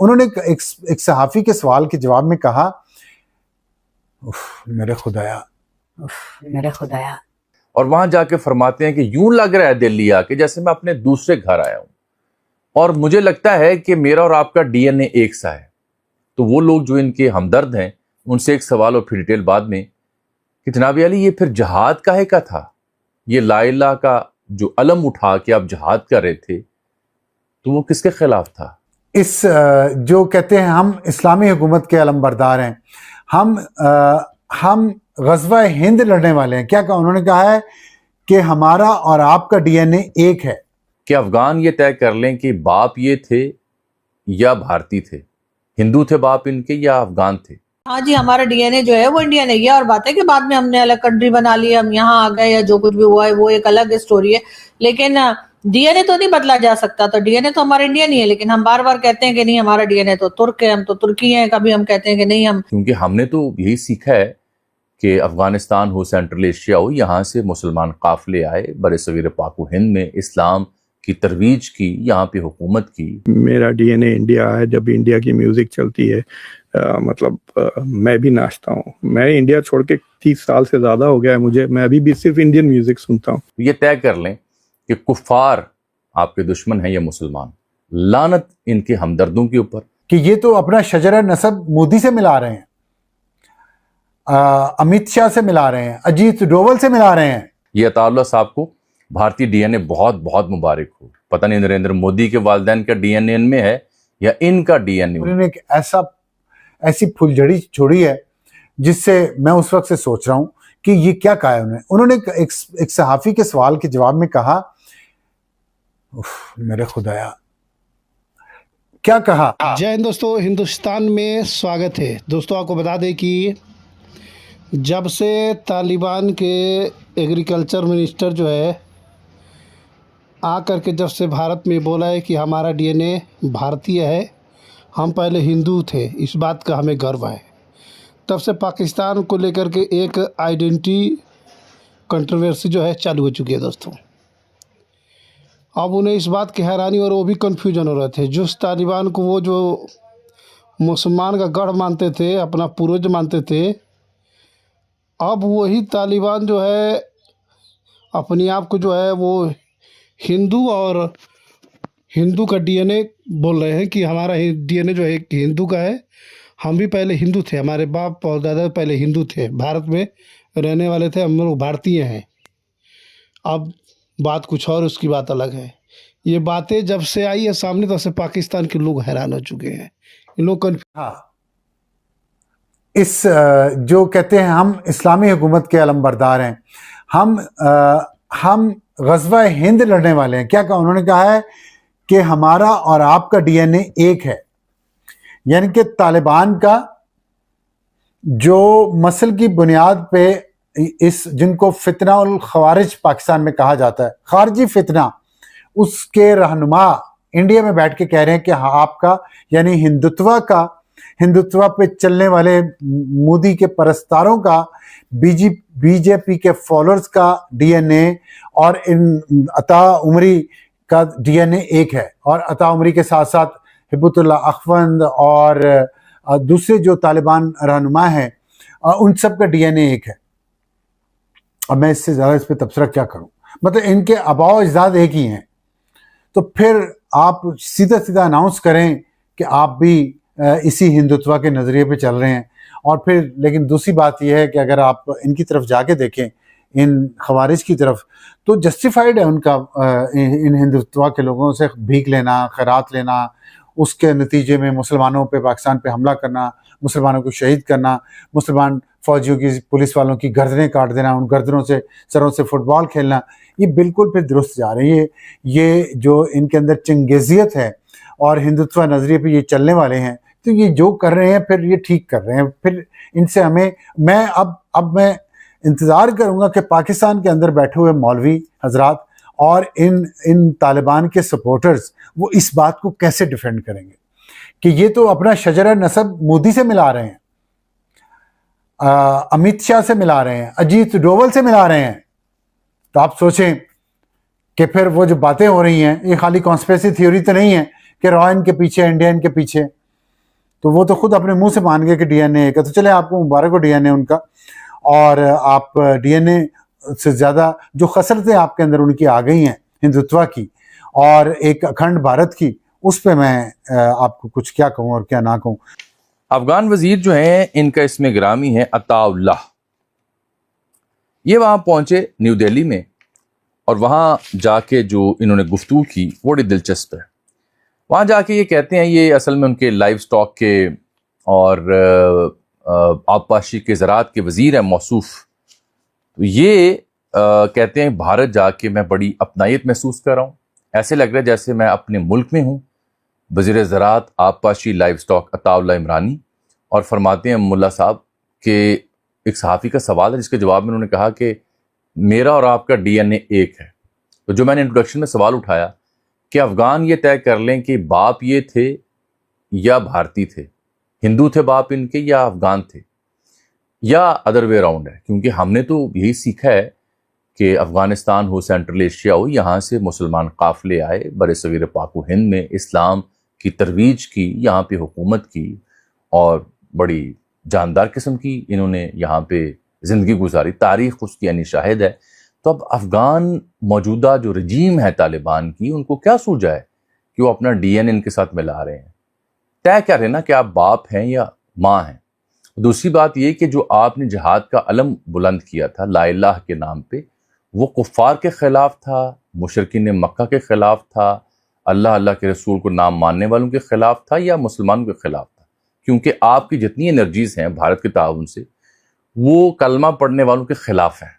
उन्होंने एक सहाफ़ी के सवाल के जवाब में कहा, मेरे खुदाया। और वहां जाके फरमाते हैं कि यूं लग रहा है दिल्ली आके जैसे मैं अपने दूसरे घर आया हूं, और मुझे लगता है कि मेरा और आपका डीएनए एक सा है। तो वो लोग जो इनके हमदर्द हैं, उनसे एक सवाल और फिर डिटेल बाद में कि जनाब अली, ये फिर जहाद काहे का था? ये ला इलाहा का जो अलम उठा के आप जहाद कर रहे थे, तो वो किसके खिलाफ था? इस जो कहते हैं हम इस्लामी हुकूमत के अलमबरदार हैं, हम ग़ज़वा हिंद लड़ने वाले हैं। क्या कहा उन्होंने? कहा है कि हमारा और आपका डीएनए एक है। कि अफगान ये तय कर लें कि बाप ये थे या भारतीय थे, हिंदू थे बाप इनके या अफगान थे। हाँ जी, हमारा डीएनए जो है वो इंडियन है। ये और बात है कि बाद में हमने अलग कंट्री बना ली, हम यहाँ आ गए या जो कुछ भी हुआ है वो एक अलग स्टोरी है, लेकिन डीएनए तो नहीं बदला जा सकता। तो डीएनए तो हमारा इंडियन ही है, लेकिन हम बार बार कहते हैं कि नहीं हमारा डीएनए तो तुर्क है, हम तो तुर्की हैं। कभी हम कहते हैं कि नहीं हम, क्योंकि हमने तो यही सीखा है कि अफगानिस्तान हो, सेंट्रल एशिया हो, यहाँ से मुसलमान काफिले आए, बरसगीर पाक व हिंद में इस्लाम की तरवीज की, यहाँ पे हुकूमत की। मेरा डीएनए इंडिया है। जब इंडिया की म्यूजिक चलती है मैं भी नाचता हूँ। मैं इंडिया छोड़ के 30 साल से ज्यादा हो गया है मुझे, मैं अभी भी सिर्फ इंडियन म्यूजिक सुनता हूँ। ये तय कर लें कि कुफार आपके दुश्मन हैं या मुसलमान, लानत इनके हमदर्दों के ऊपर कि ये तो अपना शजरा नसब मोदी से मिला रहे हैं, अमित शाह से मिला रहे हैं, अजीत डोवल से मिला रहे हैं। ये अताउल्लाह साहब को भारतीय डीएनए बहुत बहुत मुबारक हो। पता नहीं नरेंद्र मोदी के वालिदैन का डीएनए इनमें है या इनका डीएनए। उन्होंने एक ऐसी फुलझड़ी छोड़ी है जिससे मैं उस वक्त से सोच रहा हूं कि ये क्या कहा है उन्होंने एक सहाफ़ी के सवाल के जवाब में कहा, मेरे खुदाया, क्या कहा? जय हिंद दोस्तों, हिंदुस्तान में स्वागत है। दोस्तों आपको बता दें कि जब से तालिबान के एग्रीकल्चर मिनिस्टर जो है आकर के जब से भारत में बोला है कि हमारा डीएनए भारतीय है, हम पहले हिंदू थे, इस बात का हमें गर्व है, तब से पाकिस्तान को लेकर के एक आइडेंटिटी कंट्रोवर्सी जो है चालू हो चुकी है दोस्तों। अब उन्हें इस बात की हैरानी और वो भी कन्फ्यूजन हो रहे थे। जिस तालिबान को वो जो मुसलमान का गढ़ मानते थे, अपना पूर्वज मानते थे, अब वही तालिबान जो है अपने आप को जो है वो हिंदू और हिंदू का डीएनए बोल रहे हैं कि हमारा डीएनए जो है हिंदू का है। हम भी पहले हिंदू थे, हमारे बाप और दादा पहले हिंदू थे, भारत में रहने वाले थे, हम लोग भारतीय हैं। अब बात कुछ और, उसकी बात अलग है। ये बातें जब से आई है सामने तब से पाकिस्तान के लोग हैरान हो चुके हैं। इन लोग इस जो कहते हैं हम इस्लामी हुकूमत के अलमबरदार हैं, हम ग़ज़वा हिंद लड़ने वाले हैं। क्या कहा उन्होंने? कहा है कि हमारा और आपका डीएनए एक है। यानी कि तालिबान का जो मसल की बुनियाद पे जिनको फितना उल ख़वारिज पाकिस्तान में कहा जाता है, खारजी फितना, उसके रहनुमा इंडिया में बैठ के कह रहे हैं कि हाँ आपका यानी हिंदुत्व पे चलने वाले मोदी के परस्तारों का, बीजेपी के फॉलोअर्स का डीएनए और इन अता उमरी का डीएनए एक है। और अता उमरी के साथ साथ हिब्बतुल्लाह अखवंद और दूसरे जो तालिबान रहनुमा हैं, उन सब का डीएनए एक है। अब मैं इससे ज़्यादा इस पर तबसरा क्या करूं? मतलब इनके आबाओ अजदाद एक ही हैं। तो फिर आप सीधा सीधा अनाउंस करें कि आप भी इसी हिंदुत्व के नज़रिए पे चल रहे हैं। और फिर लेकिन दूसरी बात यह है कि अगर आप इनकी तरफ जाके देखें, इन खवारिज की तरफ, तो जस्टिफाइड है उनका इन हिंदुत्व के लोगों से भीख लेना, खैरात लेना, उसके नतीजे में मुसलमानों पे, पाकिस्तान पे हमला करना, मुसलमानों को शहीद करना, मुसलमान फ़ौजियों की, पुलिस वालों की गर्दनें काट देना, उन गर्दनों से, सरों से फुटबॉल खेलना। ये बिल्कुल फिर दुरुस्त जा रहे हैं। ये जो इनके अंदर चंगेजियत है और हिंदुत्व नज़रिए पे ये चलने वाले हैं, तो ये जो कर रहे हैं फिर ये ठीक कर रहे हैं। फिर इनसे मैं अब इंतज़ार करूँगा कि पाकिस्तान के अंदर बैठे हुए मौलवी हजरात और इन तालिबान के सपोर्टर्स वो इस बात को कैसे डिफेंड करेंगे कि ये तो अपना शजरा नसब मोदी से मिला रहे हैं, अमित शाह से मिला रहे हैं, अजीत डोवल से मिला रहे हैं। तो आप सोचें कि फिर वो जो बातें हो रही हैं, ये खाली कॉन्स्पिरेसी थ्योरी तो नहीं है कि रॉ इनके पीछे, इंडिया इनके पीछे। तो वो तो खुद अपने मुंह से मान गए कि डीएनए एक है। तो चले आपको मुबारक हो डीएनए उनका, और आप डीएनए से ज़्यादा जो खसरतें आपके अंदर उनकी आ गई हैं हिंदुत्व की और एक अखंड भारत की, उस पे मैं आपको कुछ क्या कहूँ और क्या ना कहूँ। अफगान वजीर जो हैं इनका इसमें ग्रामी है अताउल्लाह। ये वहां पहुंचे न्यू दिल्ली में और वहां जाके जो इन्होंने गुफ्तगू की वो बड़ी दिलचस्प है। वहां जाके ये कहते हैं, ये असल में उनके लाइव स्टॉक के और आबपाशी के ज़राअत के वजीर हैं मौसूफ। तो ये कहते हैं भारत जाके मैं बड़ी अपनायत महसूस कर रहा हूँ, ऐसे लग रहा है जैसे मैं अपने मुल्क में हूँ। वज़ीर ज़राअत आबपाशी लाइव स्टॉक अताउल्लाह इमरानी, और फरमाते हैं मुल्ला साहब कि एक सहाफ़ी का सवाल है जिसके जवाब में उन्होंने कहा कि मेरा और आपका डीएनए एक है। तो जो मैंने इंट्रोडक्शन में सवाल उठाया कि अफ़गान ये तय कर लें कि बाप ये थे या भारतीय थे, हिंदू थे बाप इनके या अफ़गान थे, या अदर वे अराउंड है, क्योंकि हमने तो यही सीखा है कि अफ़गानिस्तान हो, सेंट्रल एशिया हो, यहाँ से मुसलमान काफ़िले आए, बरसगीर पाक व हिंद में इस्लाम की तरवीज की, यहाँ पे हुकूमत की और बड़ी जानदार किस्म की इन्होंने यहाँ पे ज़िंदगी गुजारी, तारीख़ उसकी यानी शाहिद है। तो अब अफ़गान मौजूदा जो रजीम है तालिबान की, उनको क्या सूझा है कि वो अपना डीएनए इनके साथ मिला रहे हैं, तय कर रहे हैं ना कि आप बाप हैं या माँ हैं। दूसरी बात ये कि जो आपने जिहाद का अलम बुलंद किया था ला इलाहा के नाम पे, वो कुफ़ार के ख़िलाफ़ था, मुशरिकीन मक्का के ख़िलाफ़ था, अल्लाह अल्लाह के रसूल को नाम मानने वालों के ख़िलाफ़ था या मुसलमानों के ख़िलाफ़ था? क्योंकि आपकी जितनी एनर्जीज़ हैं भारत के ताउन से, वो कलमा पढ़ने वालों के ख़िलाफ़ हैं।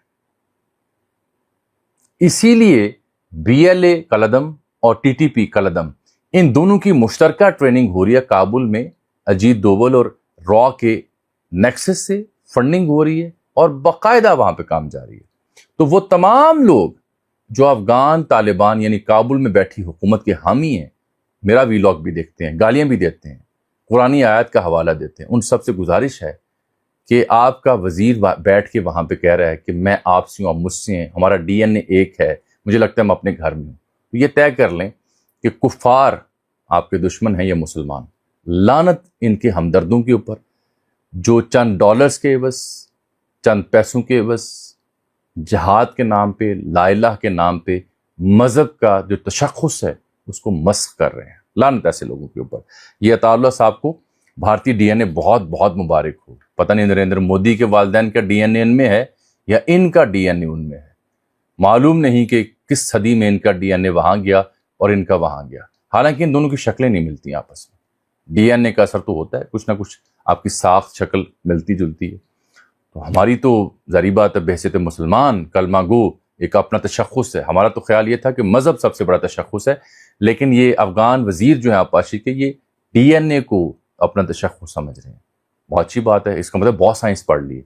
इसीलिए बीएलए कलदम और टीटीपी कलदम, इन दोनों की मुश्तरका ट्रेनिंग हो रही है काबुल में। अजीत डोवल और रॉ के नेक्सस से फंडिंग हो रही है और बाकायदा वहां पे काम जारी है। तो वो तमाम लोग जो अफगान तालिबान यानी काबुल में बैठी हुकूमत के हामी हैं, मेरा वीलॉग भी देखते हैं, गालियां भी देते हैं, कुरानी आयत का हवाला देते हैं, उन सब से गुजारिश है कि आपका वजीर बैठ के वहां पे कह रहा है कि मैं आपसे हूं, आप मुझसे हैं, हमारा डीएनए एक है, मुझे लगता है मैं अपने घर में हूं। तो ये तय कर लें कि कुफार आपके दुश्मन हैं या मुसलमान। लानत इनके हमदर्दों के ऊपर जो चंद डॉलर्स के बस, चंद पैसों के बस, जहाद के नाम पे, ला इलाहा के नाम पे मजहब का जो तशख़्ख़ुस है उसको मस्ख़ कर रहे हैं। लानत ऐसे लोगों के ऊपर। ये अताउल्लाह साहब को भारतीय डीएनए बहुत बहुत मुबारक हो। पता नहीं नरेंद्र मोदी के वालिदैन का डीएनए इनमें है या इनका डीएनए उनमें है, मालूम नहीं कि किस सदी में इनका डीएनए वहां गया और इनका वहां गया। हालांकि इन दोनों की शक्लें नहीं मिलती आपस में। डीएनए का असर तो होता है, कुछ ना कुछ आपकी साख्त शक्ल मिलती जुलती है। तो हमारी तो ज़ाहिर बात है बहसीत मुसलमान कलमा गो एक अपना तशख़्ख़ुस है। हमारा तो ख्याल ये था कि मज़हब सबसे बड़ा तशख़्ख़ुस है, लेकिन ये अफ़गान वज़ीर जो है आबपाशी के, ये डीएनए को अपना तशख़्ख़ुस समझ रहे हैं। बहुत अच्छी बात है, इसका मतलब बहुत साइंस पढ़ ली।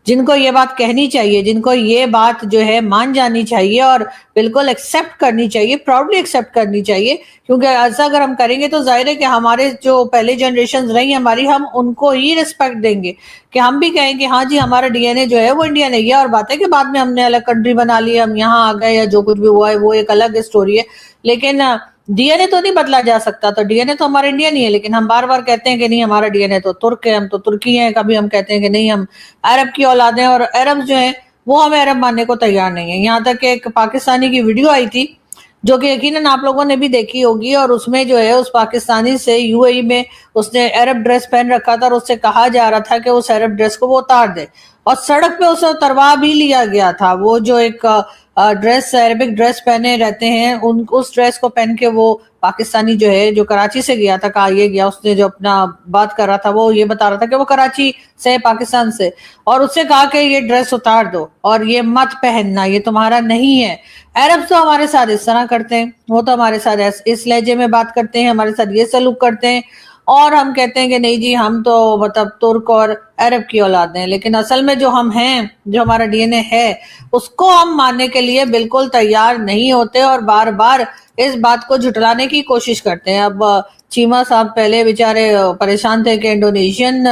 जिनको ये बात कहनी चाहिए, जिनको ये बात जो है मान जानी चाहिए और बिल्कुल एक्सेप्ट करनी चाहिए, प्राउडली एक्सेप्ट करनी चाहिए, क्योंकि ऐसा अगर हम करेंगे तो जाहिर है कि हमारे जो पहले जनरेशन रही हमारी, हम उनको ही रिस्पेक्ट देंगे कि हम भी कहेंगे हाँ जी हमारा डीएनए जो है वो इंडियन है। ये और बात है कि बाद में हमने अलग कंट्री बना ली, हम यहाँ आ गए या जो कुछ भी हुआ है वो एक अलग स्टोरी है, लेकिन डीएनए तो नहीं बदला जा सकता। तो डीएनए तो हमारा इंडियन ही है, लेकिन हम बार बार कहते हैं कि नहीं हमारा डीएनए तो तुर्क है, हम तो तुर्की हैं। कभी हम कहते हैं कि नहीं हम अरब की औलाद हैं, और अरब जो है वो हमें अरब मानने को तैयार नहीं है। यहाँ तक एक पाकिस्तानी की वीडियो आई थी जो कि यकीनन आप लोगों ने भी देखी होगी, और उसमें जो है उस पाकिस्तानी से यूएई में उसने अरब ड्रेस पहन रखा था और उससे कहा जा रहा था कि उस अरब ड्रेस को वो उतार दे, और सड़क पे उसे उतरवा भी लिया गया था। वो जो एक ड्रेस, अरबिक ड्रेस पहने रहते हैं, उस ड्रेस को पहन के वो पाकिस्तानी जो है, जो कराची से गया था, कहा ये गया, उसने जो अपना बात कर रहा था वो ये बता रहा था कि वो कराची से, पाकिस्तान से, और उससे कहा कि ये ड्रेस उतार दो और ये मत पहनना, ये तुम्हारा नहीं है। अरब तो हमारे साथ इस तरह करते हैं, वो तो हमारे साथ इस लहजे में बात करते हैं, हमारे साथ ये सलूक करते हैं, और हम कहते हैं कि नहीं जी हम तो मतलब तुर्क और अरब की औलाद हैं। लेकिन असल में जो हम हैं, जो हमारा डीएनए है, उसको हम मानने के लिए बिल्कुल तैयार नहीं होते और बार बार इस बात को झुटलाने की कोशिश करते हैं। अब चीमा साहब पहले बेचारे परेशान थे कि इंडोनेशियन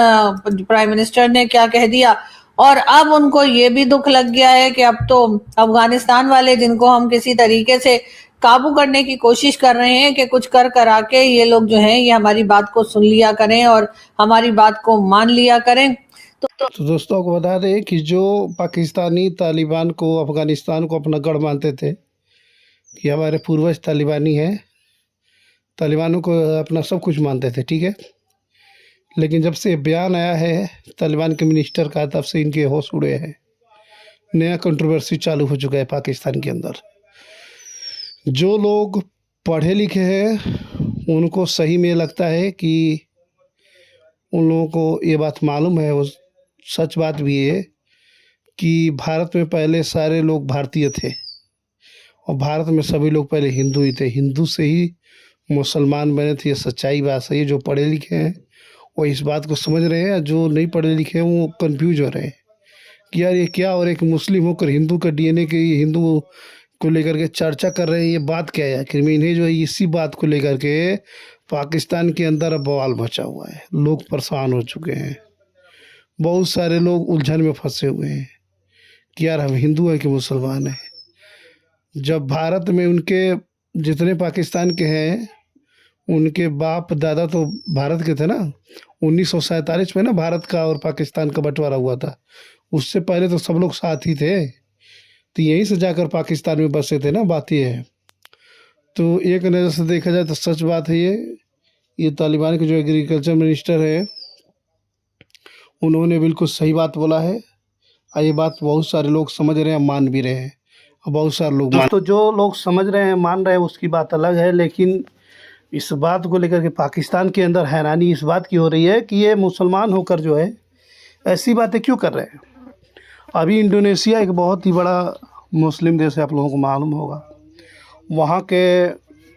प्राइम मिनिस्टर ने क्या कह दिया, और अब उनको ये भी दुख लग गया है कि अब तो अफगानिस्तान वाले, जिनको हम किसी तरीके से काबू करने की कोशिश कर रहे हैं कि कुछ कर करा के ये लोग जो हैं ये हमारी बात को सुन लिया करें और हमारी बात को मान लिया करें। तो दोस्तों को बता दें कि जो पाकिस्तानी तालिबान को, अफ़गानिस्तान को अपना गढ़ मानते थे कि हमारे पूर्वज तालिबानी हैं, तालिबानों को अपना सब कुछ मानते थे, ठीक है। लेकिन जब से बयान आया है तालिबान के मिनिस्टर का, तब से इनके होश उड़े हैं। नया कंट्रोवर्सी चालू हो चुका है पाकिस्तान के अंदर। जो लोग पढ़े लिखे हैं उनको सही में लगता है कि उन लोगों को ये बात मालूम है, वो सच बात भी है कि भारत में पहले सारे लोग भारतीय थे और भारत में सभी लोग पहले हिंदू ही थे, हिंदू से ही मुसलमान बने थे। ये सच्चाई बात है। ये जो पढ़े लिखे हैं वो इस बात को समझ रहे हैं, जो नहीं पढ़े लिखे हैं वो कंफ्यूज हो रहे हैं कि यार ये क्या, और एक मुस्लिम होकर हिंदू का डीएनए के, हिंदू को लेकर के चर्चा कर रहे हैं, ये बात क्या है आखिर में। इन्हें जो है इसी बात को लेकर के पाकिस्तान के अंदर अब बवाल मचा हुआ है। लोग परेशान हो चुके हैं, बहुत सारे लोग उलझन में फंसे हुए हैं कि यार हम हिंदू हैं कि मुसलमान हैं। जब भारत में उनके जितने पाकिस्तान के हैं उनके बाप दादा तो भारत के थे ना। 1947 में ना भारत का और पाकिस्तान का बंटवारा हुआ था। उससे पहले तो सब लोग साथ ही थे, तो यहीं से जाकर पाकिस्तान में बसे थे ना। बात ये है। तो एक नज़र से देखा जाए तो सच बात है ये तालिबान के जो एग्रीकल्चर मिनिस्टर है उन्होंने बिल्कुल सही बात बोला है और ये बात बहुत सारे लोग समझ रहे हैं, मान भी रहे हैं। और बहुत सारे लोग तो जो लोग समझ रहे हैं, मान रहे हैं, उसकी बात अलग है। लेकिन इस बात को लेकर के पाकिस्तान के अंदर हैरानी इस बात की हो रही है कि ये मुसलमान होकर जो है ऐसी बातें क्यों कर रहे हैं। अभी इंडोनेशिया एक बहुत ही बड़ा मुस्लिम देश है, आप लोगों को मालूम होगा। वहाँ के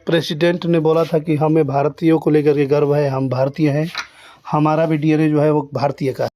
प्रेसिडेंट ने बोला था कि हमें भारतीयों को लेकर के गर्व है, हम भारतीय हैं, हमारा भी डीएनए जो है वो भारतीय का है।